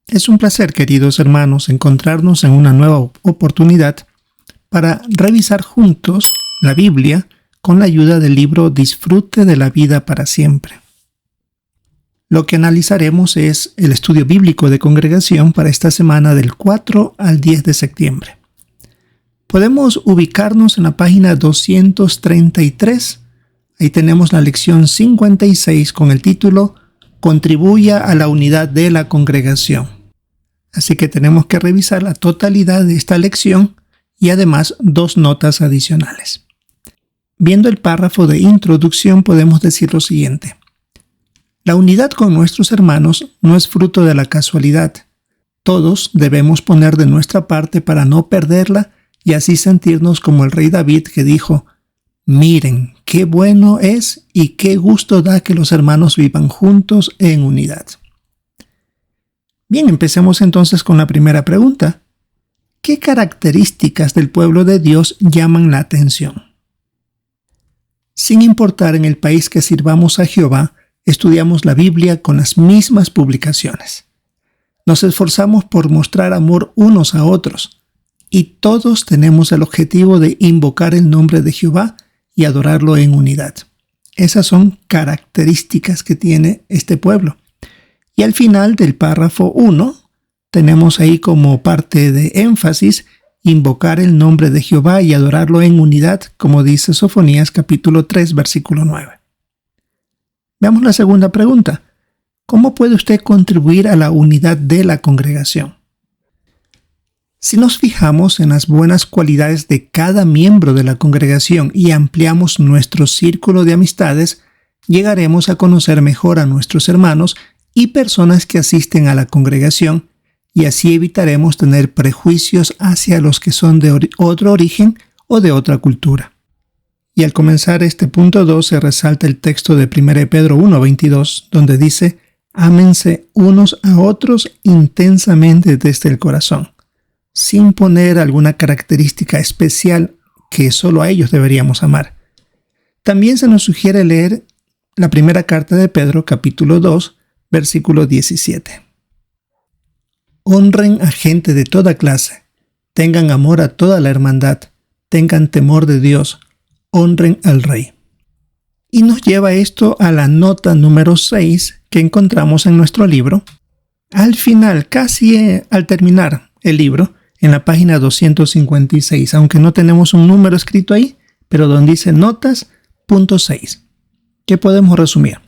Es un placer, queridos hermanos, encontrarnos en una nueva oportunidad para revisar juntos la Biblia con la ayuda del libro Disfrute de la vida para siempre. Lo que analizaremos es el estudio bíblico de congregación para esta semana del 4 al 10 de septiembre. Podemos ubicarnos en la página 233. Ahí tenemos la lección 56 con el título Contribuya a la unidad de la congregación. Así que tenemos que revisar la totalidad de esta lección y además 2 notas adicionales. Viendo el párrafo de introducción podemos decir lo siguiente. La unidad con nuestros hermanos no es fruto de la casualidad. Todos debemos poner de nuestra parte para no perderla y así sentirnos como el rey David que dijo: miren, qué bueno es y qué gusto da que los hermanos vivan juntos en unidad. Bien, empecemos entonces con la primera pregunta. ¿Qué características del pueblo de Dios llaman la atención? Sin importar en el país que sirvamos a Jehová, estudiamos la Biblia con las mismas publicaciones. Nos esforzamos por mostrar amor unos a otros, y todos tenemos el objetivo de invocar el nombre de Jehová y adorarlo en unidad. Esas son características que tiene este pueblo. Y al final del párrafo 1, tenemos ahí como parte de énfasis, invocar el nombre de Jehová y adorarlo en unidad, como dice Sofonías capítulo 3, versículo 9. Veamos la segunda pregunta. ¿Cómo puede usted contribuir a la unidad de la congregación? Si nos fijamos en las buenas cualidades de cada miembro de la congregación y ampliamos nuestro círculo de amistades, llegaremos a conocer mejor a nuestros hermanos y personas que asisten a la congregación, y así evitaremos tener prejuicios hacia los que son de otro origen o de otra cultura. Y al comenzar este punto 2 se resalta el texto de 1 Pedro 1:22, donde dice: ámense unos a otros intensamente desde el corazón, sin poner alguna característica especial que solo a ellos deberíamos amar. También se nos sugiere leer la primera carta de Pedro, capítulo 2, versículo 17. Honren a gente de toda clase, tengan amor a toda la hermandad, tengan temor de Dios, honren al Rey. Y nos lleva esto a la nota número 6 que encontramos en nuestro libro. Al final, casi al terminar el libro, en la página 256, aunque no tenemos un número escrito ahí, pero donde dice notas, punto 6. ¿Qué podemos resumir?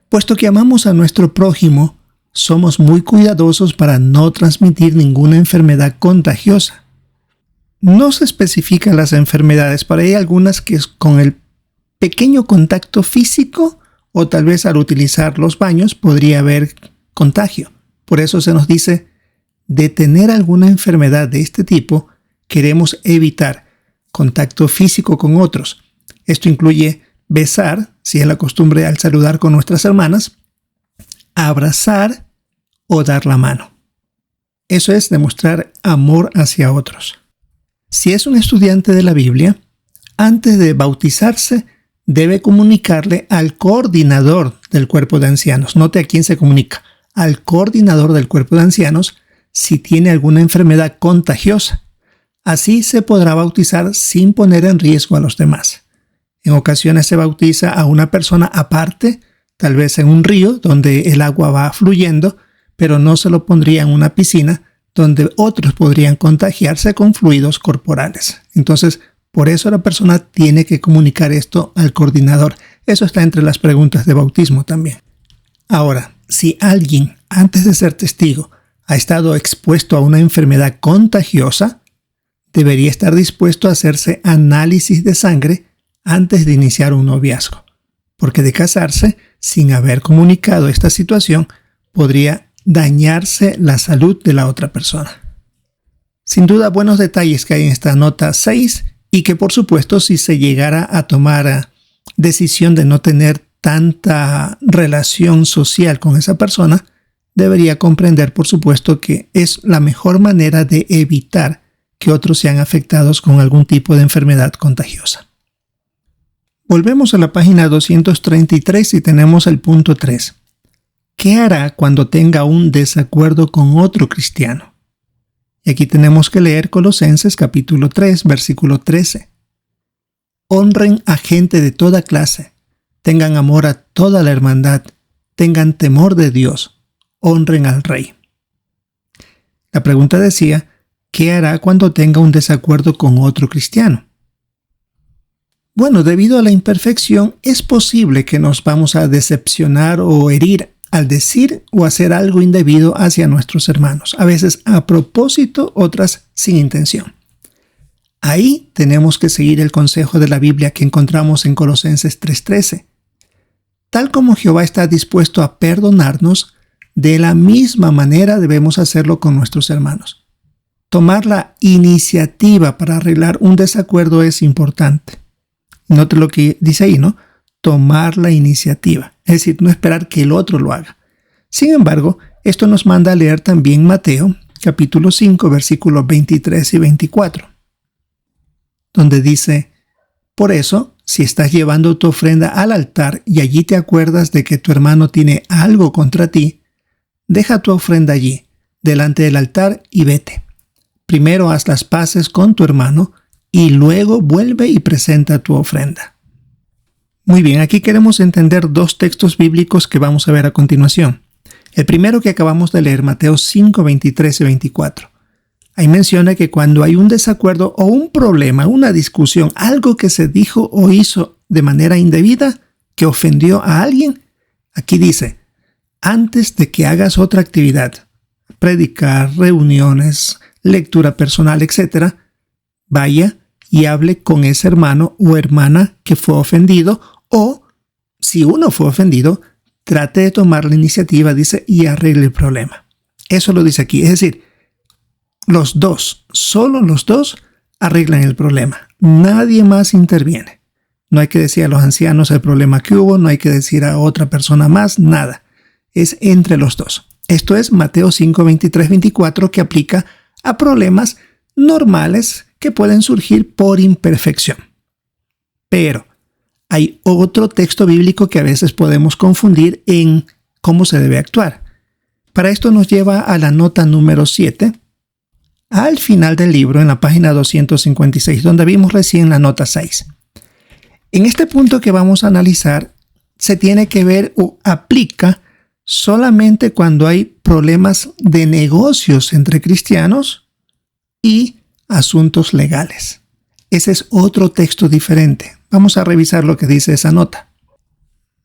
Puesto que amamos a nuestro prójimo, somos muy cuidadosos para no transmitir ninguna enfermedad contagiosa. No se especifican las enfermedades, pero hay algunas que con el pequeño contacto físico o tal vez al utilizar los baños podría haber contagio. Por eso se nos dice, de tener alguna enfermedad de este tipo, queremos evitar contacto físico con otros. Esto incluye besar, si es la costumbre al saludar con nuestras hermanas, abrazar o dar la mano. Eso es demostrar amor hacia otros. Si es un estudiante de la Biblia, antes de bautizarse, debe comunicarle al coordinador del cuerpo de ancianos. Note a quién se comunica. Al coordinador del cuerpo de ancianos si tiene alguna enfermedad contagiosa. Así se podrá bautizar sin poner en riesgo a los demás. En ocasiones se bautiza a una persona aparte, tal vez en un río donde el agua va fluyendo, pero no se lo pondría en una piscina donde otros podrían contagiarse con fluidos corporales. Entonces, por eso la persona tiene que comunicar esto al coordinador. Eso está entre las preguntas de bautismo también. Ahora, si alguien, antes de ser testigo, ha estado expuesto a una enfermedad contagiosa, debería estar dispuesto a hacerse análisis de sangre antes de iniciar un noviazgo, porque de casarse sin haber comunicado esta situación podría dañarse la salud de la otra persona. Sin duda, buenos detalles que hay en esta nota 6 y que por supuesto si se llegara a tomar decisión de no tener tanta relación social con esa persona, debería comprender por supuesto que es la mejor manera de evitar que otros sean afectados con algún tipo de enfermedad contagiosa. Volvemos a la página 233 y tenemos el punto 3. ¿qué hará cuando tenga un desacuerdo con otro cristiano? Y aquí tenemos que leer Colosenses capítulo 3, versículo 13. Honren a gente de toda clase, tengan amor a toda la hermandad, tengan temor de Dios, honren al Rey. La pregunta decía, ¿qué hará cuando tenga un desacuerdo con otro cristiano? Bueno, debido a la imperfección, es posible que nos vamos a decepcionar o herir al decir o hacer algo indebido hacia nuestros hermanos, a veces a propósito, otras sin intención. Ahí tenemos que seguir el consejo de la Biblia que encontramos en Colosenses 3:13. Tal como Jehová está dispuesto a perdonarnos, de la misma manera debemos hacerlo con nuestros hermanos. Tomar la iniciativa para arreglar un desacuerdo es importante. Note lo que dice ahí, ¿no? Tomar la iniciativa, es decir, no esperar que el otro lo haga. Sin embargo, esto nos manda a leer también Mateo, capítulo 5, versículos 23 y 24, donde dice, por eso, si estás llevando tu ofrenda al altar y allí te acuerdas de que tu hermano tiene algo contra ti, deja tu ofrenda allí, delante del altar y vete. Primero haz las paces con tu hermano y luego vuelve y presenta tu ofrenda. Muy bien, aquí queremos entender dos textos bíblicos que vamos a ver a continuación. El primero que acabamos de leer, Mateo 5, 23 y 24. Ahí menciona que cuando hay un desacuerdo o un problema, una discusión, algo que se dijo o hizo de manera indebida, que ofendió a alguien, aquí dice, antes de que hagas otra actividad, predicar, reuniones, lectura personal, etc., vaya y hable con ese hermano o hermana que fue ofendido, o si uno fue ofendido, trate de tomar la iniciativa, dice, y arregle el problema. Eso lo dice aquí, es decir, los dos, solo los dos arreglan el problema. Nadie más interviene. No hay que decir a los ancianos el problema que hubo, no hay que decir a otra persona más, nada. Es entre los dos. Esto es Mateo 5, 23, 24, que aplica a problemas normales que pueden surgir por imperfección. Pero hay otro texto bíblico que a veces podemos confundir en cómo se debe actuar. Para esto nos lleva a la nota número 7, al final del libro, en la página 256, donde vimos recién la nota 6. En este punto que vamos a analizar, se tiene que ver o aplica solamente cuando hay problemas de negocios entre cristianos y asuntos legales. Ese es otro texto diferente. Vamos a revisar lo que dice esa nota.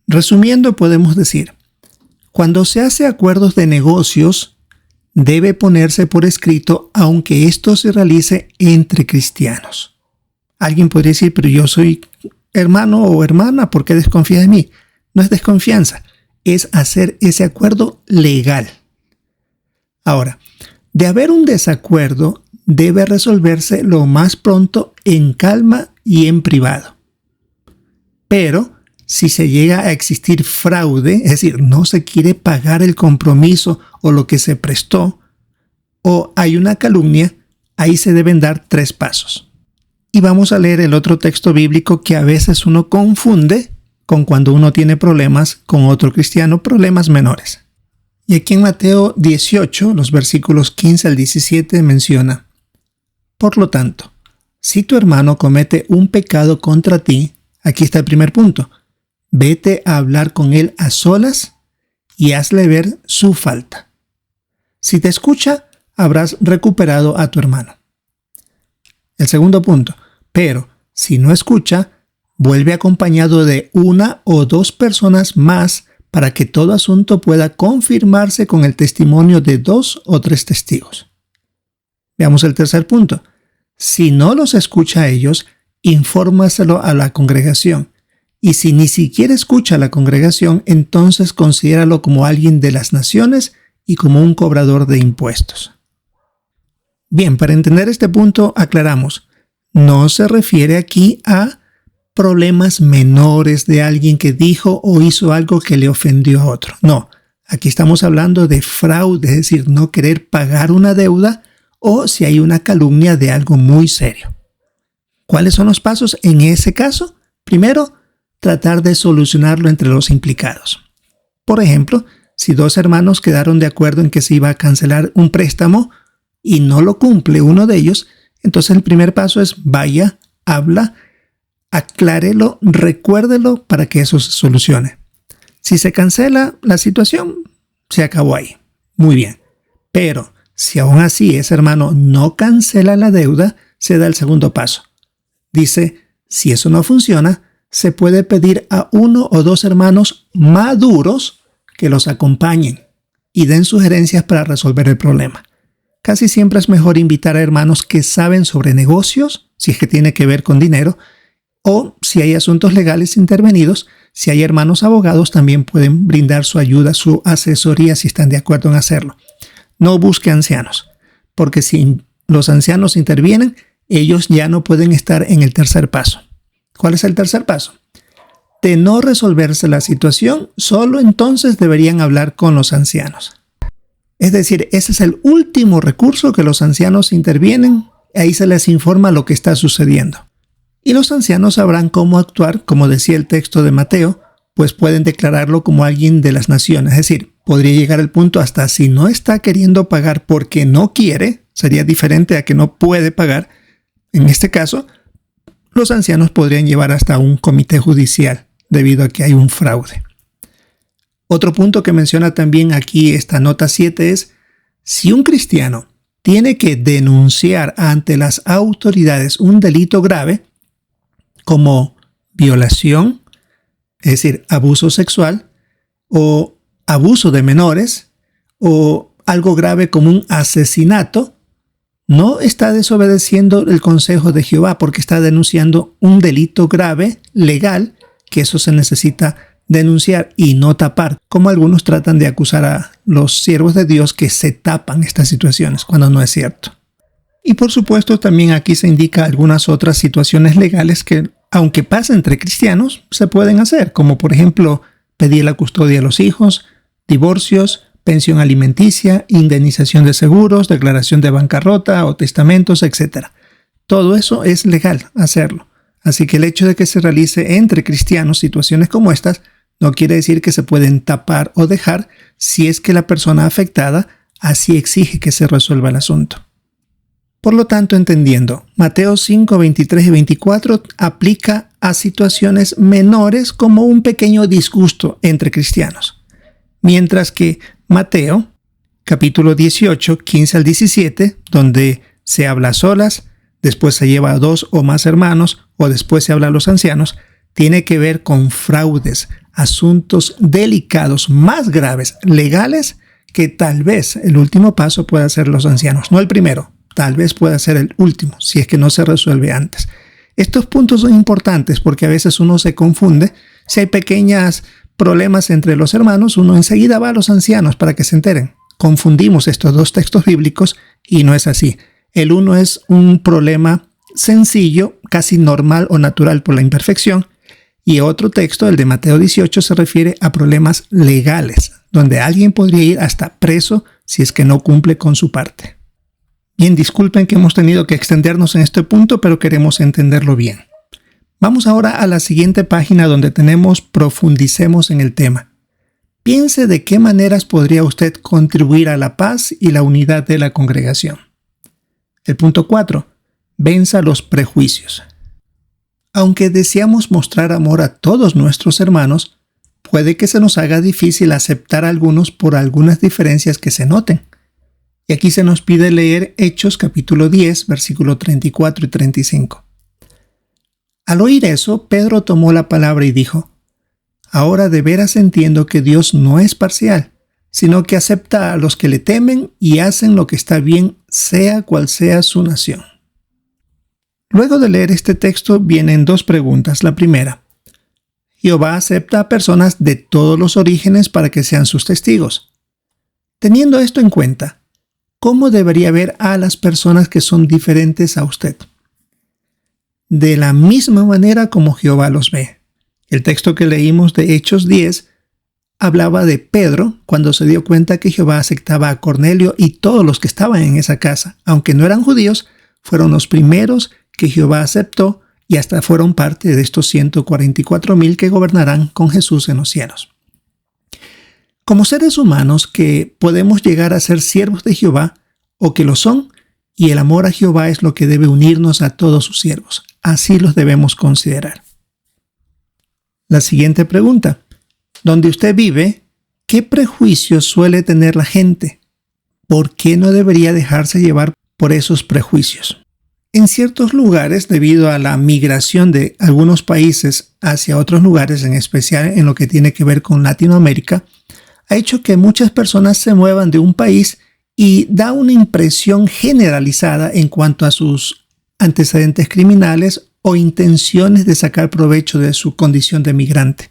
Resumiendo, podemos decir, cuando se hace acuerdos de negocios, debe ponerse por escrito aunque esto se realice entre cristianos. Alguien podría decir, pero yo soy hermano o hermana, ¿por qué desconfía de mí? No es desconfianza, es hacer ese acuerdo legal. Ahora, de haber un desacuerdo, debe resolverse lo más pronto en calma y en privado. Pero si se llega a existir fraude, es decir, no se quiere pagar el compromiso o lo que se prestó, o hay una calumnia, ahí se deben dar 3 pasos. Y vamos a leer el otro texto bíblico que a veces uno confunde con cuando uno tiene problemas con otro cristiano, problemas menores. Y aquí en Mateo 18, los versículos 15 al 17 menciona, por lo tanto, si tu hermano comete un pecado contra ti, aquí está el primer punto, vete a hablar con él a solas y hazle ver su falta. Si te escucha, habrás recuperado a tu hermano. El segundo punto, pero si no escucha, vuelve acompañado de 1 o 2 personas más para que todo asunto pueda confirmarse con el testimonio de 2 o 3 testigos. Veamos el tercer punto. Si no los escucha a ellos, infórmaselo a la congregación. Y si ni siquiera escucha a la congregación, entonces considéralo como alguien de las naciones y como un cobrador de impuestos. Bien, para entender este punto, aclaramos. No se refiere aquí a problemas menores de alguien que dijo o hizo algo que le ofendió a otro. No, aquí estamos hablando de fraude, es decir, no querer pagar una deuda o si hay una calumnia de algo muy serio. ¿Cuáles son los pasos en ese caso? Primero, tratar de solucionarlo entre los implicados. Por ejemplo, Si dos hermanos quedaron de acuerdo en que se iba a cancelar un préstamo y no lo cumple uno de ellos, entonces el primer paso es vaya, habla, aclárelo, recuérdelo para que eso se solucione. Si se cancela la situación, se acabó ahí. Muy bien. Pero si aún así ese hermano no cancela la deuda, se da el segundo paso. Dice, si eso no funciona, se puede pedir a uno o dos hermanos maduros que los acompañen y den sugerencias para resolver el problema. Casi siempre es mejor invitar a hermanos que saben sobre negocios, si es que tiene que ver con dinero, o si hay asuntos legales intervenidos, si hay hermanos abogados también pueden brindar su ayuda, su asesoría si están de acuerdo en hacerlo. No busque ancianos, porque si los ancianos intervienen, ellos ya no pueden estar en el tercer paso. ¿Cuál es el tercer paso? De no resolverse la situación, solo entonces deberían hablar con los ancianos. Es decir, ese es el último recurso que los ancianos intervienen, ahí se les informa lo que está sucediendo. Y los ancianos sabrán cómo actuar, como decía el texto de Mateo, pues pueden declararlo como alguien de las naciones. Es decir, podría llegar al punto hasta si no está queriendo pagar porque no quiere, sería diferente a que no puede pagar. En este caso, los ancianos podrían llevar hasta un comité judicial debido a que hay un fraude. Otro punto que menciona también aquí esta nota 7 es, si un cristiano tiene que denunciar ante las autoridades un delito grave, como violación, es decir, abuso sexual, o abuso de menores, o algo grave como un asesinato, no está desobedeciendo el consejo de Jehová porque está denunciando un delito grave, legal, que eso se necesita denunciar y no tapar, como algunos tratan de acusar a los siervos de Dios que se tapan estas situaciones, cuando no es cierto. Y por supuesto también aquí se indica algunas otras situaciones legales que, aunque pasa entre cristianos, se pueden hacer, como por ejemplo pedir la custodia de los hijos, divorcios, pensión alimenticia, indemnización de seguros, declaración de bancarrota o testamentos, etc. Todo eso es legal hacerlo. Así que el hecho de que se realice entre cristianos situaciones como estas no quiere decir que se pueden tapar o dejar si es que la persona afectada así exige que se resuelva el asunto. Por lo tanto, entendiendo, Mateo 5, 23 y 24 aplica a situaciones menores como un pequeño disgusto entre cristianos. Mientras que Mateo, capítulo 18, 15 al 17, donde se habla a solas, después se lleva a dos o más hermanos, o después se habla a los ancianos, tiene que ver con fraudes, asuntos delicados, más graves, legales, que tal vez el último paso pueda ser los ancianos, no el primero. Tal vez pueda ser el último, si es que no se resuelve antes. Estos puntos son importantes porque a veces uno se confunde. Si hay pequeños problemas entre los hermanos, uno enseguida va a los ancianos para que se enteren. Confundimos estos dos textos bíblicos y no es así. El uno es un problema sencillo, casi normal o natural por la imperfección, y otro texto, el de Mateo 18, se refiere a problemas legales, donde alguien podría ir hasta preso si es que no cumple con su parte. Bien, disculpen que hemos tenido que extendernos en este punto, pero queremos entenderlo bien. Vamos ahora a la siguiente página donde tenemos profundicemos en el tema. Piense de qué maneras podría usted contribuir a la paz y la unidad de la congregación. El punto 4. Venza los prejuicios. Aunque deseamos mostrar amor a todos nuestros hermanos, puede que se nos haga difícil aceptar a algunos por algunas diferencias que se noten. Y aquí se nos pide leer Hechos capítulo 10, versículo 34 y 35. Al oír eso, Pedro tomó la palabra y dijo, «Ahora de veras entiendo que Dios no es parcial, sino que acepta a los que le temen y hacen lo que está bien, sea cual sea su nación». Luego de leer este texto vienen dos preguntas. La primera, ¿Jehová acepta a personas de todos los orígenes para que sean sus testigos? Teniendo esto en cuenta, ¿cómo debería ver a las personas que son diferentes a usted? De la misma manera como Jehová los ve. El texto que leímos de Hechos 10 hablaba de Pedro cuando se dio cuenta que Jehová aceptaba a Cornelio y todos los que estaban en esa casa. Aunque no eran judíos, fueron los primeros que Jehová aceptó y hasta fueron parte de estos 144,000 que gobernarán con Jesús en los cielos. como seres humanos que podemos llegar a ser siervos de Jehová o que lo son, y el amor a Jehová es lo que debe unirnos a todos sus siervos. Así los debemos considerar. La siguiente pregunta. ¿Dónde usted vive? ¿Qué prejuicios suele tener la gente? ¿Por qué no debería dejarse llevar por esos prejuicios? En ciertos lugares, debido a la migración de algunos países hacia otros lugares, en especial en lo que tiene que ver con Latinoamérica, ha hecho que muchas personas se muevan de un país y da una impresión generalizada en cuanto a sus antecedentes criminales o intenciones de sacar provecho de su condición de migrante.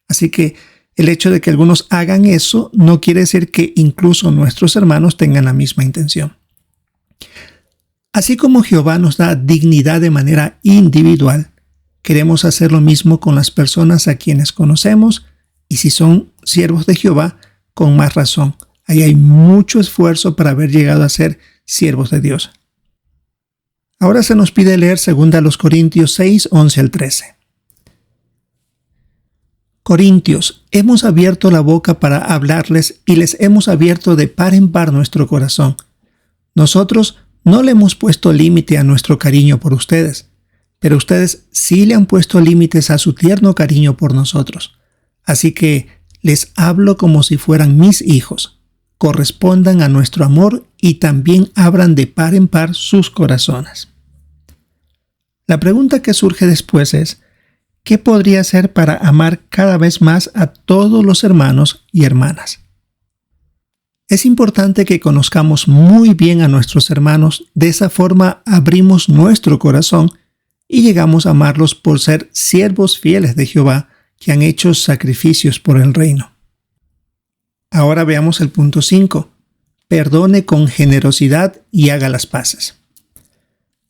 Así que el hecho de que algunos hagan eso no quiere decir que incluso nuestros hermanos tengan la misma intención. Así como Jehová nos da dignidad de manera individual, queremos hacer lo mismo con las personas a quienes conocemos, y si son siervos de Jehová, con más razón. Ahí hay mucho esfuerzo para haber llegado a ser siervos de Dios. Ahora se nos pide leer 2 Corintios 6, 11 al 13. Corintios, hemos abierto la boca para hablarles y les hemos abierto de par en par nuestro corazón. Nosotros no le hemos puesto límite a nuestro cariño por ustedes, pero ustedes sí le han puesto límites a su tierno cariño por nosotros. Así que les hablo como si fueran mis hijos. Correspondan a nuestro amor y también abran de par en par sus corazones. La pregunta que surge después es, ¿qué podría hacer para amar cada vez más a todos los hermanos y hermanas? Es importante que conozcamos muy bien a nuestros hermanos, de esa forma abrimos nuestro corazón y llegamos a amarlos por ser siervos fieles de Jehová que han hecho sacrificios por el reino. Ahora veamos el punto 5. Perdone con generosidad y haga las paces.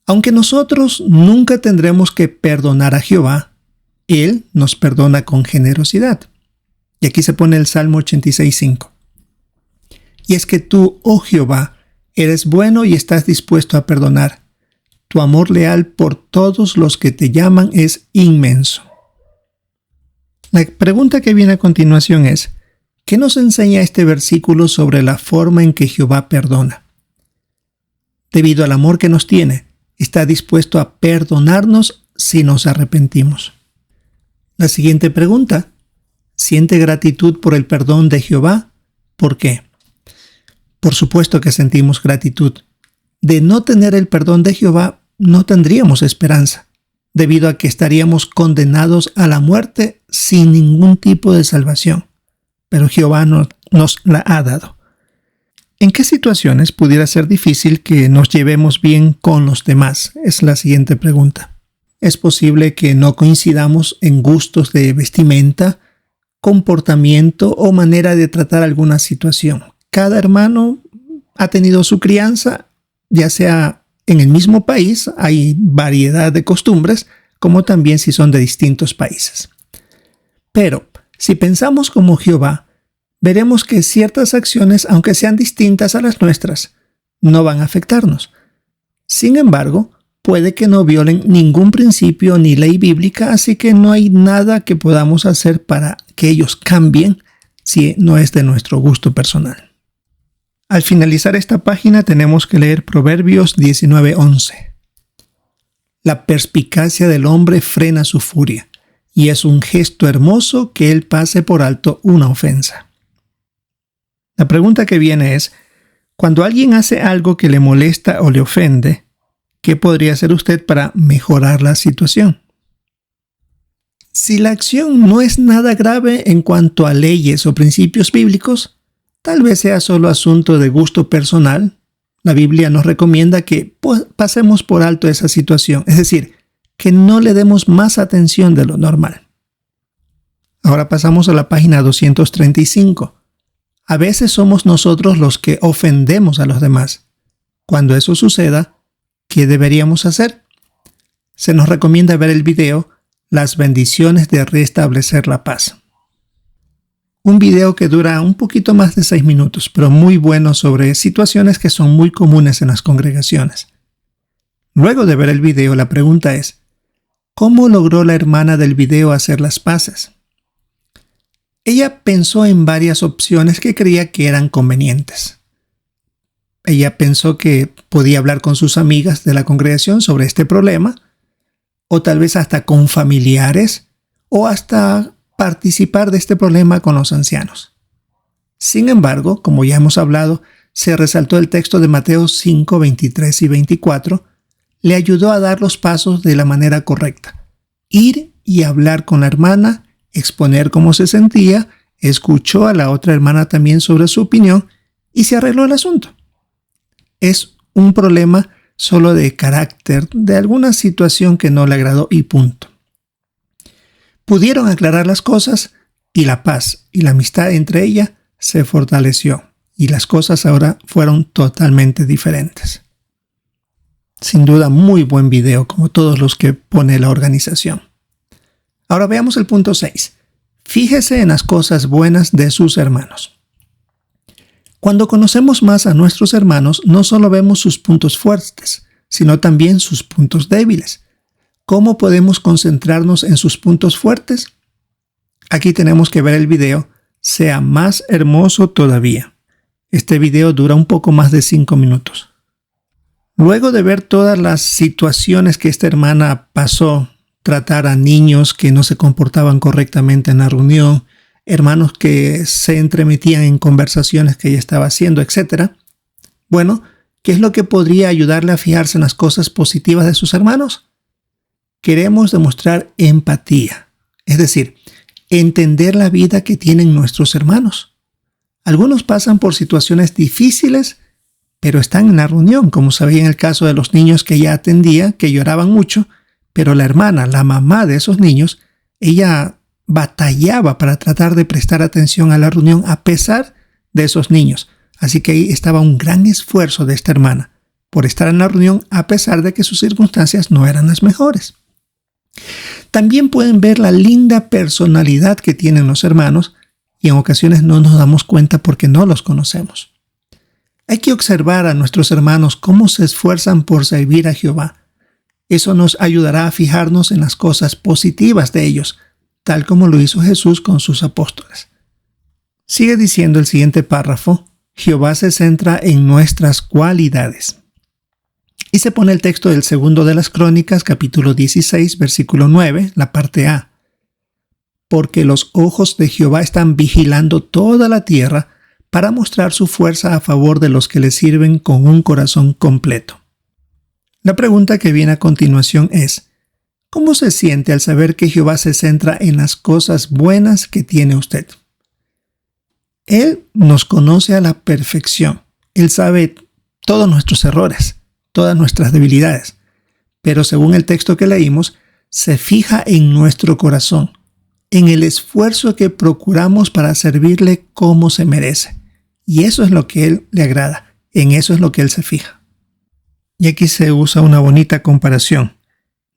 Aunque nosotros nunca tendremos que perdonar a Jehová, Él nos perdona con generosidad. Y aquí se pone el Salmo 86:5. Y es que tú, oh Jehová, eres bueno y estás dispuesto a perdonar. Tu amor leal por todos los que te llaman es inmenso. La pregunta que viene a continuación es, ¿qué nos enseña este versículo sobre la forma en que Jehová perdona? Debido al amor que nos tiene, está dispuesto a perdonarnos si nos arrepentimos. La siguiente pregunta, ¿siente gratitud por el perdón de Jehová? ¿Por qué? Por supuesto que sentimos gratitud. De no tener el perdón de Jehová, no tendríamos esperanza, debido a que estaríamos condenados a la muerte sin ningún tipo de salvación. Pero Jehová nos la ha dado. ¿En qué situaciones pudiera ser difícil que nos llevemos bien con los demás? Es la siguiente pregunta. Es posible que no coincidamos en gustos de vestimenta, comportamiento o manera de tratar alguna situación. Cada hermano ha tenido su crianza, ya sea en el mismo país, hay variedad de costumbres, como también si son de distintos países. Pero si pensamos como Jehová, veremos que ciertas acciones, aunque sean distintas a las nuestras, no van a afectarnos. Sin embargo, puede que no violen ningún principio ni ley bíblica, así que no hay nada que podamos hacer para que ellos cambien si no es de nuestro gusto personal. Al finalizar esta página tenemos que leer Proverbios 19:11. La perspicacia del hombre frena su furia, y es un gesto hermoso que él pase por alto una ofensa. La pregunta que viene es, cuando alguien hace algo que le molesta o le ofende, ¿qué podría hacer usted para mejorar la situación? Si la acción no es nada grave en cuanto a leyes o principios bíblicos, tal vez sea solo asunto de gusto personal. La Biblia nos recomienda que pasemos por alto esa situación, es decir, que no le demos más atención de lo normal. Ahora pasamos a la página 235. A veces somos nosotros los que ofendemos a los demás. Cuando eso suceda, ¿qué deberíamos hacer? Se nos recomienda ver el video Las bendiciones de restablecer la paz. Un video que dura un poquito más de 6 minutos, pero muy bueno sobre situaciones que son muy comunes en las congregaciones. Luego de ver el video, la pregunta es, ¿cómo logró la hermana del video hacer las paces? Ella pensó en varias opciones que creía que eran convenientes. Ella pensó que podía hablar con sus amigas de la congregación sobre este problema, o tal vez hasta con familiares, o hasta participar de este problema con los ancianos. Sin embargo, como ya hemos hablado, se resaltó el texto de Mateo 5, 23 y 24, le ayudó a dar los pasos de la manera correcta. Ir y hablar con la hermana, exponer cómo se sentía, escuchó a la otra hermana también sobre su opinión y se arregló el asunto. Es un problema solo de carácter, de alguna situación que no le agradó y punto. Pudieron aclarar las cosas y la paz y la amistad entre ella se fortaleció y las cosas ahora fueron totalmente diferentes. Sin duda, muy buen video, como todos los que pone la organización. Ahora veamos el punto 6. Fíjese en las cosas buenas de sus hermanos. Cuando conocemos más a nuestros hermanos, no solo vemos sus puntos fuertes, sino también sus puntos débiles. ¿Cómo podemos concentrarnos en sus puntos fuertes? Aquí tenemos que ver el video Sea más hermoso todavía. Este video dura un poco más de 5 minutos. Luego de ver todas las situaciones que esta hermana pasó, tratar a niños que no se comportaban correctamente en la reunión, hermanos que se entremetían en conversaciones que ella estaba haciendo, etc. Bueno, ¿qué es lo que podría ayudarle a fijarse en las cosas positivas de sus hermanos? Queremos demostrar empatía, es decir, entender la vida que tienen nuestros hermanos. Algunos pasan por situaciones difíciles, pero están en la reunión, como se veía en el caso de los niños que ella atendía, que lloraban mucho, pero la hermana, la mamá de esos niños, ella batallaba para tratar de prestar atención a la reunión a pesar de esos niños. Así que ahí estaba un gran esfuerzo de esta hermana por estar en la reunión a pesar de que sus circunstancias no eran las mejores. También pueden ver la linda personalidad que tienen los hermanos y en ocasiones no nos damos cuenta porque no los conocemos. Hay que observar a nuestros hermanos cómo se esfuerzan por servir a Jehová. Eso nos ayudará a fijarnos en las cosas positivas de ellos, tal como lo hizo Jesús con sus apóstoles. Sigue diciendo el siguiente párrafo, Jehová se centra en nuestras cualidades. Y se pone el texto del segundo de las Crónicas, capítulo 16, versículo 9, la parte A. Porque los ojos de Jehová están vigilando toda la tierra para mostrar su fuerza a favor de los que le sirven con un corazón completo. La pregunta que viene a continuación es, ¿cómo se siente al saber que Jehová se centra en las cosas buenas que tiene usted? Él nos conoce a la perfección. Él sabe todos nuestros errores, todas nuestras debilidades. Pero según el texto que leímos, se fija en nuestro corazón, en el esfuerzo que procuramos para servirle como se merece. Y eso es lo que Él le agrada. En eso es lo que Él se fija. Y aquí se usa una bonita comparación,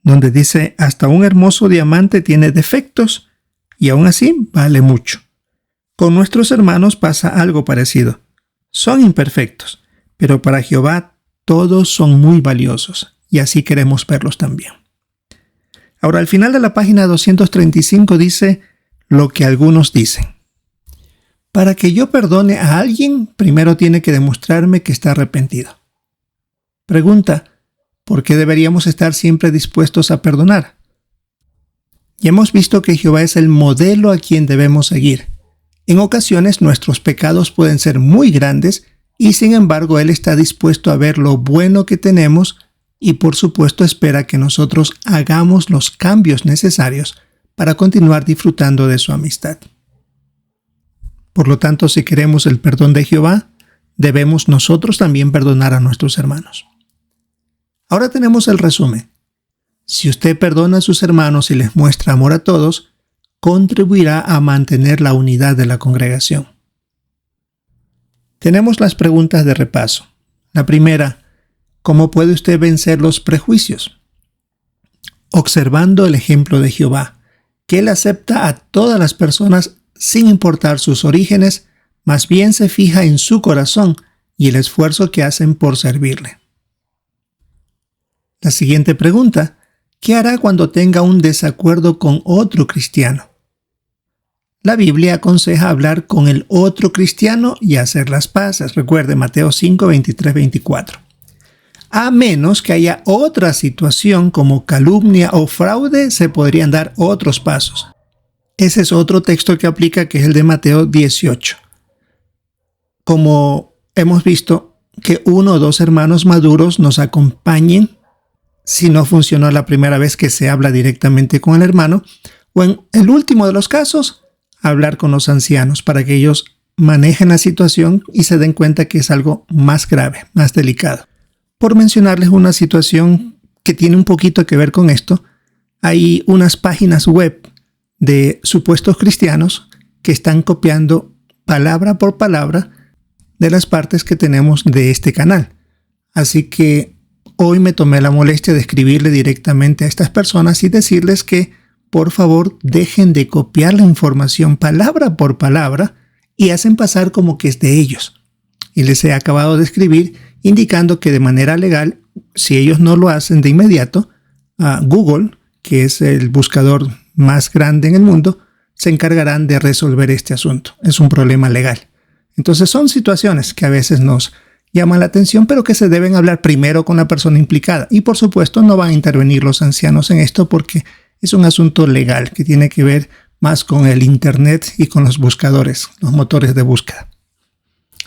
donde dice, hasta un hermoso diamante tiene defectos y aún así vale mucho. Con nuestros hermanos pasa algo parecido. Son imperfectos, pero para Jehová todos son muy valiosos y así queremos verlos también. Ahora, al final de la página 235 dice lo que algunos dicen. Para que yo perdone a alguien, primero tiene que demostrarme que está arrepentido. Pregunta, ¿por qué deberíamos estar siempre dispuestos a perdonar? Ya hemos visto que Jehová es el modelo a quien debemos seguir. En ocasiones nuestros pecados pueden ser muy grandes y sin embargo Él está dispuesto a ver lo bueno que tenemos y por supuesto espera que nosotros hagamos los cambios necesarios para continuar disfrutando de su amistad. Por lo tanto, si queremos el perdón de Jehová, debemos nosotros también perdonar a nuestros hermanos. Ahora tenemos el resumen. Si usted perdona a sus hermanos y les muestra amor a todos, contribuirá a mantener la unidad de la congregación. Tenemos las preguntas de repaso. La primera, ¿cómo puede usted vencer los prejuicios? Observando el ejemplo de Jehová, que Él acepta a todas las personas sin importar sus orígenes, más bien se fija en su corazón y el esfuerzo que hacen por servirle. La siguiente pregunta, ¿qué hará cuando tenga un desacuerdo con otro cristiano? la Biblia aconseja hablar con el otro cristiano y hacer las paces. Recuerde Mateo 5, 23, 24. A menos que haya otra situación como calumnia o fraude, se podrían dar otros pasos. Ese es otro texto que aplica, que es el de Mateo 18. Como hemos visto, que uno o dos hermanos maduros nos acompañen si no funcionó la primera vez que se habla directamente con el hermano, o en el último de los casos, hablar con los ancianos para que ellos manejen la situación y se den cuenta que es algo más grave, más delicado. Por mencionarles una situación que tiene un poquito que ver con esto, hay unas páginas web de supuestos cristianos que están copiando palabra por palabra de las partes que tenemos de este canal. Así que hoy me tomé la molestia de escribirle directamente a estas personas y decirles que por favor dejen de copiar la información palabra por palabra y hacen pasar como que es de ellos. Y les he acabado de escribir indicando que de manera legal, si ellos no lo hacen de inmediato, Google, que es el buscador más grande en el mundo, se encargarán de resolver este asunto. Es un problema legal. Entonces son situaciones que a veces nos llaman la atención, pero que se deben hablar primero con la persona implicada. Y por supuesto no van a intervenir los ancianos en esto porque es un asunto legal que tiene que ver más con el internet y con los buscadores, los motores de búsqueda.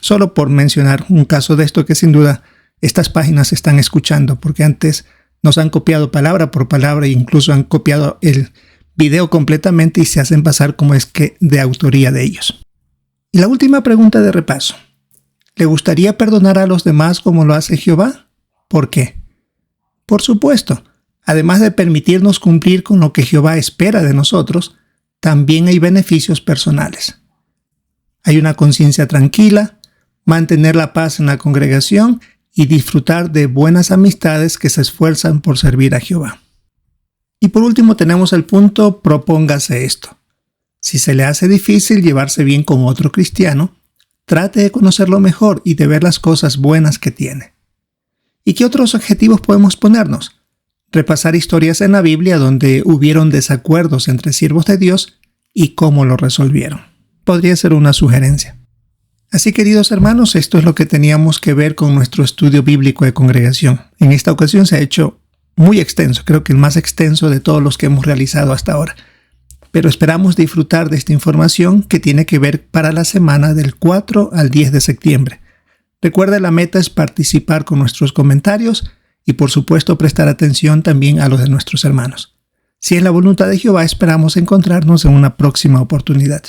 Solo por mencionar un caso de esto que sin duda estas páginas están escuchando, porque antes nos han copiado palabra por palabra e incluso han copiado el video completamente y se hacen pasar como es que de autoría de ellos. Y la última pregunta de repaso. ¿Le gustaría perdonar a los demás como lo hace Jehová? ¿Por qué? Por supuesto, además de permitirnos cumplir con lo que Jehová espera de nosotros, también hay beneficios personales. Hay una conciencia tranquila, mantener la paz en la congregación y disfrutar de buenas amistades que se esfuerzan por servir a Jehová. Y por último tenemos el punto, propóngase esto. Si se le hace difícil llevarse bien con otro cristiano, trate de conocerlo mejor y de ver las cosas buenas que tiene. ¿Y qué otros objetivos podemos ponernos? Repasar historias en la Biblia donde hubieron desacuerdos entre siervos de Dios y cómo lo resolvieron. Podría ser una sugerencia. Así, queridos hermanos, esto es lo que teníamos que ver con nuestro estudio bíblico de congregación. En esta ocasión se ha hecho muy extenso, creo que el más extenso de todos los que hemos realizado hasta ahora. Pero esperamos disfrutar de esta información que tiene que ver para la semana del 4 al 10 de septiembre. Recuerda, la meta es participar con nuestros comentarios y por supuesto prestar atención también a los de nuestros hermanos. Si es la voluntad de Jehová, esperamos encontrarnos en una próxima oportunidad.